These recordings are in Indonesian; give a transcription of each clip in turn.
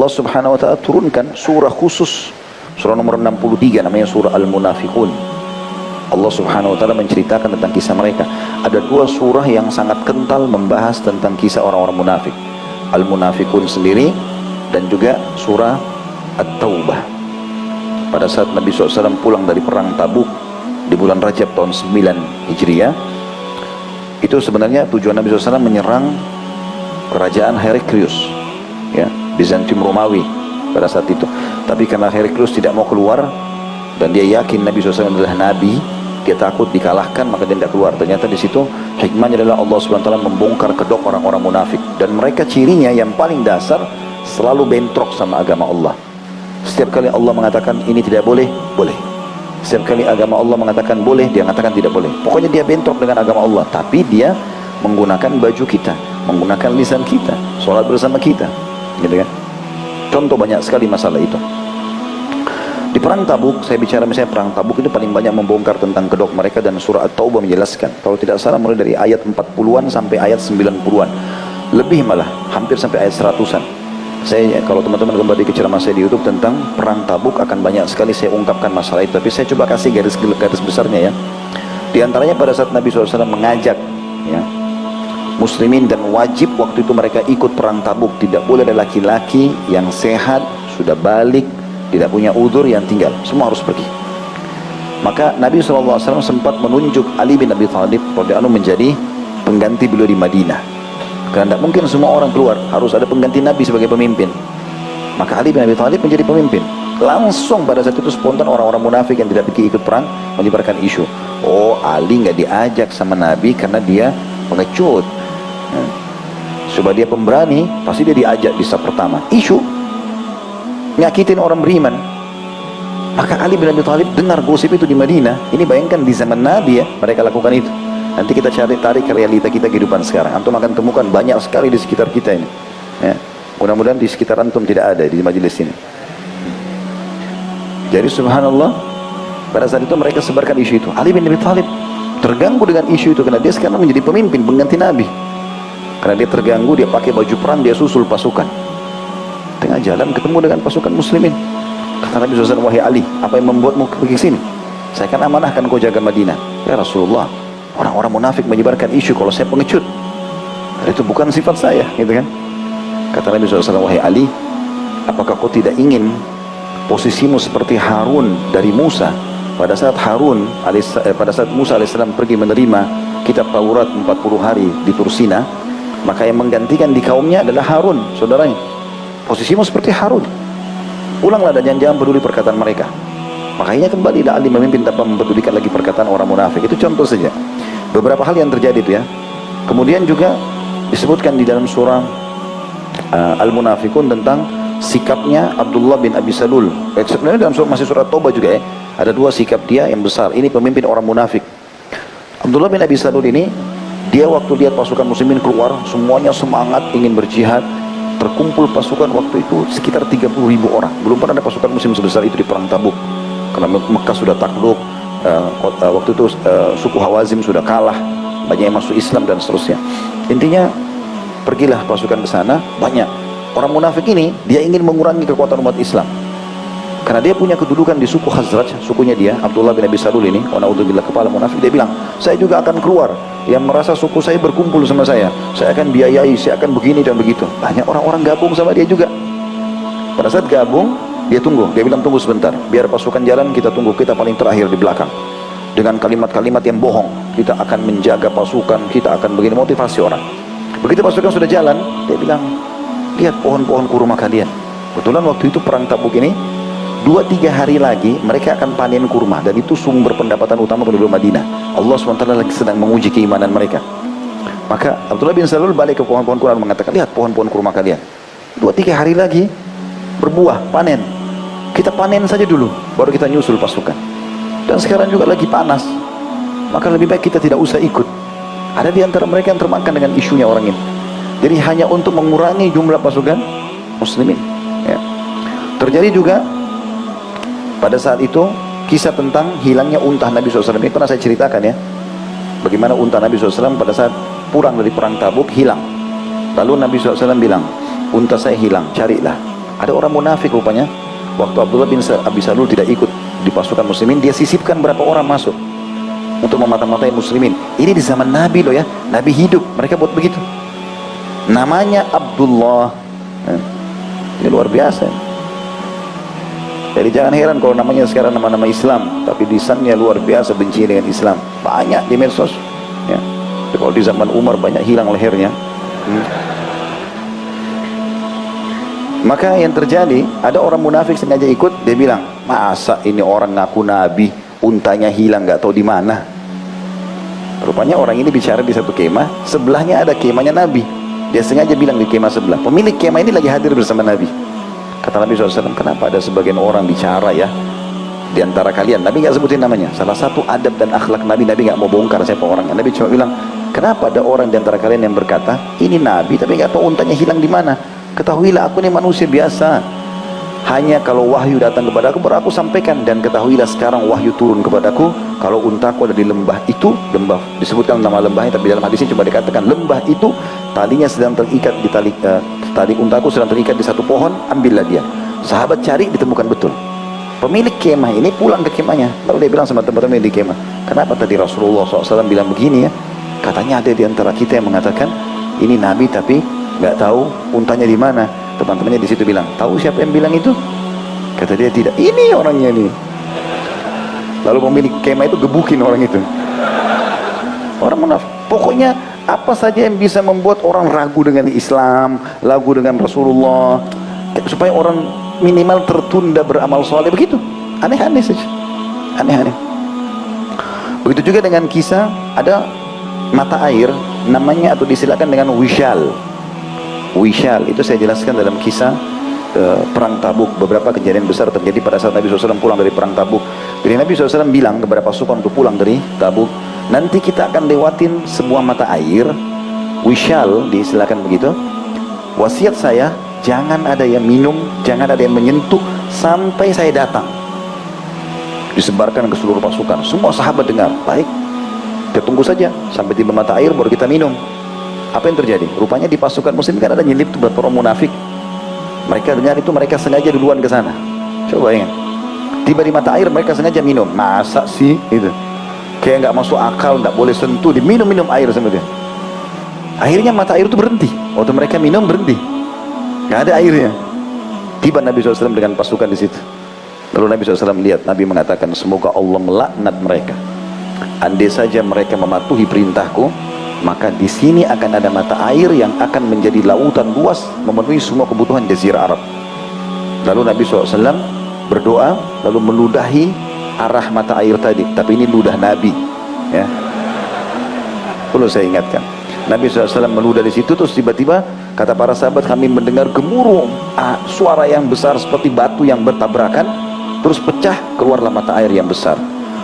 Allah subhanahu wa ta'ala turunkan surah khusus, surah nomor 63 namanya surah Al-Munafiqun. Allah subhanahu wa ta'ala menceritakan tentang kisah mereka. Ada dua surah yang sangat kental membahas tentang kisah orang-orang munafik, Al-Munafiqun sendiri dan juga surah At-Taubah. Pada saat Nabi SAW pulang dari perang Tabuk di bulan Rajab tahun 9 Hijriah, itu sebenarnya tujuan Nabi SAW menyerang kerajaan Heraklius, ya, Bizantium Romawi pada saat itu. Tapi karena Heraklius tidak mau keluar dan dia yakin Nabi SAW adalah Nabi, dia takut dikalahkan, maka dia tidak keluar. Ternyata di situ hikmahnya adalah Allah SWT membongkar kedok orang-orang munafik, dan mereka cirinya yang paling dasar selalu bentrok sama agama Allah. Setiap kali Allah mengatakan ini tidak boleh, boleh. Setiap kali agama Allah mengatakan boleh, dia mengatakan tidak boleh. Pokoknya dia bentrok dengan agama Allah, tapi dia menggunakan baju kita, menggunakan lisan kita, sholat bersama kita, gitu kan. Contoh banyak sekali masalah itu. Di perang Tabuk, saya bicara misalnya perang Tabuk itu paling banyak membongkar tentang kedok mereka, dan surah At-Taubah menjelaskan. Kalau tidak salah mulai dari ayat 40-an sampai ayat 90-an. Lebih malah, hampir sampai ayat 100-an. Saya, kalau teman-teman kembali ke ceramah saya di YouTube tentang perang Tabuk, akan banyak sekali saya ungkapkan masalah itu. Tapi saya coba kasih garis besarnya ya. Di antaranya pada saat Nabi SAW mengajak, ya, muslimin, dan wajib waktu itu mereka ikut perang Tabuk. Tidak boleh ada laki-laki yang sehat, sudah balik, tidak punya udzur yang tinggal. Semua harus pergi. Maka Nabi SAW sempat menunjuk Ali bin Abi Thalib radhiyallahu anhu menjadi pengganti beliau di Madinah. Karena tidak mungkin semua orang keluar, harus ada pengganti Nabi sebagai pemimpin. Maka Ali bin Abi Thalib menjadi pemimpin. Langsung pada saat itu spontan orang-orang munafik yang tidak pergi ikut perang menyebarkan isu, oh, Ali nggak diajak sama Nabi karena dia pengecut. Coba dia pemberani, pasti dia diajak di saat pertama. Isu nyakitin orang beriman. Maka Ali bin Abi Thalib dengar gosip itu di Madinah. Ini bayangkan di zaman Nabi ya, mereka lakukan itu. Nanti kita tarik ke realita kita kehidupan sekarang. Antum akan temukan banyak sekali di sekitar kita ini, ya. Mudah-mudahan di sekitar antum tidak ada di majelis ini. Jadi subhanallah, pada saat itu mereka sebarkan isu itu. Ali bin Abi Thalib terganggu dengan isu itu karena dia sekarang menjadi pemimpin, pengganti Nabi. Karena dia terganggu, dia pakai baju perang, dia susul pasukan. Tengah jalan ketemu dengan pasukan muslimin. Kata Nabi SAW, wahai Ali, apa yang membuatmu pergi sini? Saya akan amanahkan kau jaga Madinah. Ya Rasulullah, orang-orang munafik menyebarkan isu kalau saya pengecut. Itu bukan sifat saya, gitu kan. Kata Nabi SAW, wahai Ali, apakah kau tidak ingin posisimu seperti Harun dari Musa? Pada saat Musa alaihissalam pergi menerima kitab Taurat 40 hari di Tursina, maka yang menggantikan di kaumnya adalah Harun, saudaranya. Posisimu seperti Harun. Ulanglah dan jangan peduli perkataan mereka. Makanya kembalilah Ali memimpin tanpa mempedulikan lagi perkataan orang munafik. Itu contoh saja. Beberapa hal yang terjadi itu ya. Kemudian juga disebutkan di dalam surah Al-Munafiqun tentang sikapnya Abdullah bin Abi Salul. Sebenarnya dalam masih surah Taubah juga ya. Ada dua sikap dia yang besar. Ini pemimpin orang munafik. Abdullah bin Abi Salul ini, dia waktu lihat pasukan muslimin keluar, semuanya semangat ingin berjihad. Terkumpul pasukan waktu itu sekitar 30.000 orang. Belum pernah ada pasukan muslim sebesar itu di perang Tabuk. Karena Mekah sudah takluk, waktu itu suku Hawazim sudah kalah, banyak yang masuk Islam dan seterusnya. Intinya pergilah pasukan ke sana, banyak. Orang munafik ini dia ingin mengurangi kekuatan umat Islam. Karena dia punya kedudukan di suku Khazraj, sukunya dia, Abdullah bin Abi Salul ini, wa na'udzubillah, kepala munafik. Dia bilang, saya juga akan keluar. Yang merasa suku saya berkumpul sama saya akan biayai, saya akan begini dan begitu. Banyak orang-orang gabung sama dia juga. Pada saat gabung, dia tunggu. Dia bilang, tunggu sebentar, biar pasukan jalan, kita tunggu, kita paling terakhir di belakang. Dengan kalimat-kalimat yang bohong, kita akan menjaga pasukan, kita akan begini, motivasi orang. Begitu pasukan sudah jalan, dia bilang, lihat pohon-pohon kurma kalian. Kebetulan waktu itu perang Tabuk ini 2-3 hari lagi mereka akan panen kurma, dan itu sumber pendapatan utama penduduk Madinah. Allah SWT lagi sedang menguji keimanan mereka. Maka Abdullah bin Salul balik ke pohon-pohon kurma mengatakan, lihat pohon-pohon kurma kalian, 2-3 hari lagi berbuah, panen. Kita panen saja dulu, baru kita nyusul pasukan. Dan sekarang juga lagi panas, maka lebih baik kita tidak usah ikut. Ada di antara mereka yang termakan dengan isunya orang ini. Jadi hanya untuk mengurangi jumlah pasukan muslimin, ya. Terjadi juga pada saat itu kisah tentang hilangnya unta Nabi SAW. Ini pernah saya ceritakan ya, bagaimana unta Nabi SAW pada saat pulang dari perang Tabuk hilang. Lalu Nabi SAW bilang, unta saya hilang, carilah. Ada orang munafik rupanya, waktu Abdullah bin Abi Salul tidak ikut di pasukan muslimin, dia sisipkan berapa orang masuk untuk memata-matai muslimin. Ini di zaman Nabi loh ya, Nabi hidup, mereka buat begitu. Namanya Abdullah. Ini luar biasa. Jadi jangan heran kalau namanya sekarang nama-nama Islam, tapi lisannya luar biasa benci dengan Islam. Banyak di medsos. Ya. Kalau di zaman Umar banyak hilang lehernya. Maka yang terjadi, ada orang munafik sengaja ikut, dia bilang, masa ini orang ngaku Nabi, untanya hilang, nggak tahu di mana. Rupanya orang ini bicara di satu kemah, sebelahnya ada kemahnya Nabi. Dia sengaja bilang di kemah sebelah, pemilik kemah ini lagi hadir bersama Nabi. Kata Nabi SAW, kenapa ada sebagian orang bicara ya di antara kalian? Nabi nggak sebutin namanya. Salah satu adab dan akhlak Nabi, Nabi nggak mau bongkar siapa orangnya. Nabi cuma bilang, kenapa ada orang di antara kalian yang berkata, ini Nabi tapi nggak tahu untanya hilang di mana? Ketahuilah aku ini manusia biasa. Hanya kalau wahyu datang kepadaku baru aku sampaikan, dan ketahuilah sekarang wahyu turun kepadaku kalau untaku ada di lembah itu. Lembah disebutkan nama lembahnya, tapi dalam hadis ini cuma dikatakan lembah itu talinya sedang terikat di tali untaku sedang terikat di satu pohon, ambillah dia. Sahabat cari, ditemukan betul. Pemilik kemah ini pulang ke kemahnya, lalu dia bilang sama teman-teman di kemah, kenapa tadi Rasulullah SAW bilang begini ya? Katanya ada di antara kita yang mengatakan ini Nabi tapi nggak tahu untanya di mana. Teman-temannya di situ bilang, tahu siapa yang bilang itu? Kata dia, tidak, ini orangnya ini. Lalu pemilik kemah itu gebukin orang itu. Orang munafik. Pokoknya apa saja yang bisa membuat orang ragu dengan Islam, ragu dengan Rasulullah, supaya orang minimal tertunda beramal soleh, begitu. Aneh-aneh saja. Aneh-aneh. Begitu juga dengan kisah, ada mata air, namanya atau disilakan dengan wishal. Wishal itu saya jelaskan dalam kisah perang Tabuk. Beberapa kejadian besar terjadi pada saat Nabi SAW pulang dari perang Tabuk. Jadi Nabi SAW bilang kepada pasukan untuk pulang dari Tabuk, nanti kita akan lewatin sebuah mata air, wishal diistilahkan begitu. Wasiat saya, jangan ada yang minum, jangan ada yang menyentuh sampai saya datang. Disebarkan ke seluruh pasukan. Semua sahabat dengar, baik, kita tunggu saja sampai tiba mata air baru kita minum. Apa yang terjadi? Rupanya di pasukan muslim kan ada nyelip beberapa orang munafik. Mereka dengar itu, mereka sengaja duluan ke sana. Coba ingat, tiba di mata air mereka sengaja minum. Masa sih itu? Kayak nggak masuk akal, nggak boleh sentuh, diminum-minum air sama dia. Akhirnya mata air itu berhenti. Waktu mereka minum berhenti, nggak ada airnya. Tiba Nabi SAW dengan pasukan di situ. Lalu Nabi SAW melihat, Nabi mengatakan, semoga Allah melaknat mereka. Andai saja mereka mematuhi perintahku, maka di sini akan ada mata air yang akan menjadi lautan luas, memenuhi semua kebutuhan jazirah Arab. Lalu Nabi SAW berdoa, lalu meludahi arah mata air tadi. Tapi ini ludah Nabi, ya. Perlu saya ingatkan, Nabi SAW meludah di situ, terus tiba-tiba kata para sahabat, kami mendengar gemuruh suara yang besar seperti batu yang bertabrakan, terus pecah, keluarlah mata air yang besar.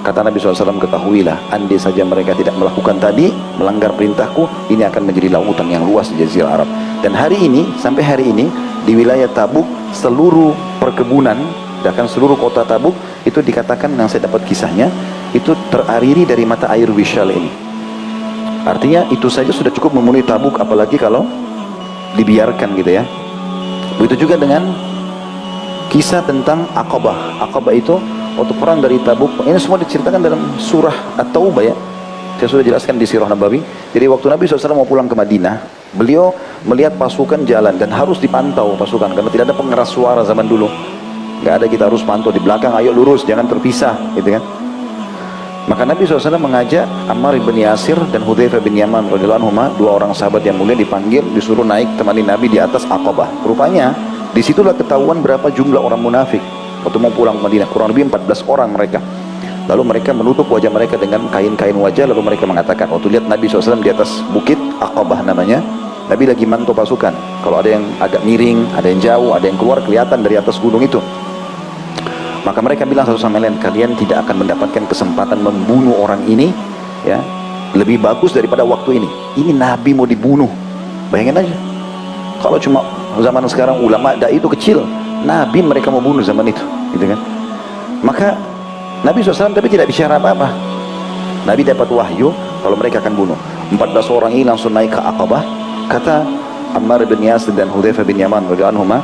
Kata Nabi SAW, ketahuilah, andai saja mereka tidak melakukan tadi, melanggar perintahku, ini akan menjadi lautan yang luas di Jazirah Arab. Dan hari ini, sampai hari ini, di wilayah Tabuk, seluruh perkebunan, bahkan seluruh kota Tabuk, itu dikatakan, yang saya dapat kisahnya, itu terariri dari mata air wishal ini. Artinya, itu saja sudah cukup memenuhi Tabuk, apalagi kalau dibiarkan gitu ya. Begitu juga dengan kisah tentang Aqabah. Aqabah itu waktu perang dari Tabuk, ini semua diceritakan dalam surah At-Taubah ya. Saya sudah jelaskan di Sirah Nabawi. Jadi waktu Nabi SAW mau pulang ke Madinah, beliau melihat pasukan jalan dan harus dipantau pasukan karena tidak ada pengeras suara zaman dulu. Nggak ada, kita harus pantau di belakang, ayo lurus, jangan terpisah, gitu kan. Maka Nabi SAW mengajak Ammar bin Yasir dan Hudzaifah bin Yaman radhiyallahu anhuma, dua orang sahabat yang mulia, dipanggil, disuruh naik temani Nabi di atas Aqabah. Rupanya disitulah ketahuan berapa jumlah orang munafik. Waktu mau pulang ke Madinah, kurang lebih 14 orang mereka. Lalu mereka menutup wajah mereka dengan kain-kain wajah. Lalu mereka mengatakan, waktu lihat Nabi SAW di atas bukit Aqabah namanya, Nabi lagi mantau pasukan. Kalau ada yang agak miring, ada yang jauh, ada yang keluar, kelihatan dari atas gunung itu. Maka mereka bilang satu sama lain, kalian tidak akan mendapatkan kesempatan membunuh orang ini, ya, lebih bagus daripada waktu ini. Ini Nabi mau dibunuh. Bayangin aja, kalau cuma zaman sekarang ulama dai itu kecil, Nabi mereka mau bunuh zaman itu, gitu kan. Maka Nabi SAW tapi tidak bicara apa-apa. Nabi dapat wahyu kalau mereka akan bunuh. 14 orang ini langsung naik ke Aqabah. Kata Ammar bin Yasir dan Hudzaifah bin Yaman radhiyallahu anhuma,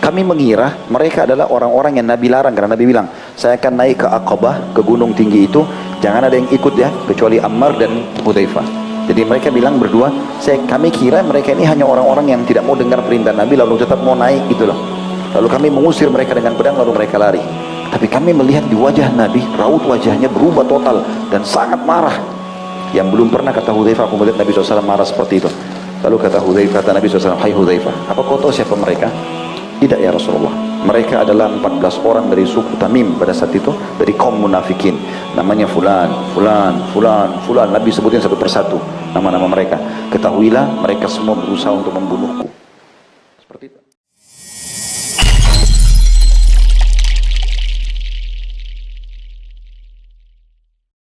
Kami mengira mereka adalah orang-orang yang Nabi larang, karena Nabi bilang, saya akan naik ke Aqabah, ke gunung tinggi itu, jangan ada yang ikut ya, kecuali Ammar dan Hudzaifah. Jadi mereka bilang berdua, kami kira mereka ini hanya orang-orang yang tidak mau dengar perintah Nabi, lalu tetap mau naik gitu loh. Lalu kami mengusir mereka dengan pedang, lalu mereka lari. Tapi kami melihat di wajah Nabi, raut wajahnya berubah total dan sangat marah. Yang belum pernah, kata Hudzaifah, aku melihat Nabi SAW marah seperti itu. Lalu kata Nabi SAW, hai Hudzaifah, apa kau tahu siapa mereka? Tidak ya Rasulullah, mereka adalah 14 orang dari suku Tamim pada saat itu, dari kaum munafikin, namanya fulan, fulan, fulan, fulan. Nabi sebutin satu persatu nama-nama mereka. Ketahuilah mereka semua berusaha untuk membunuhku.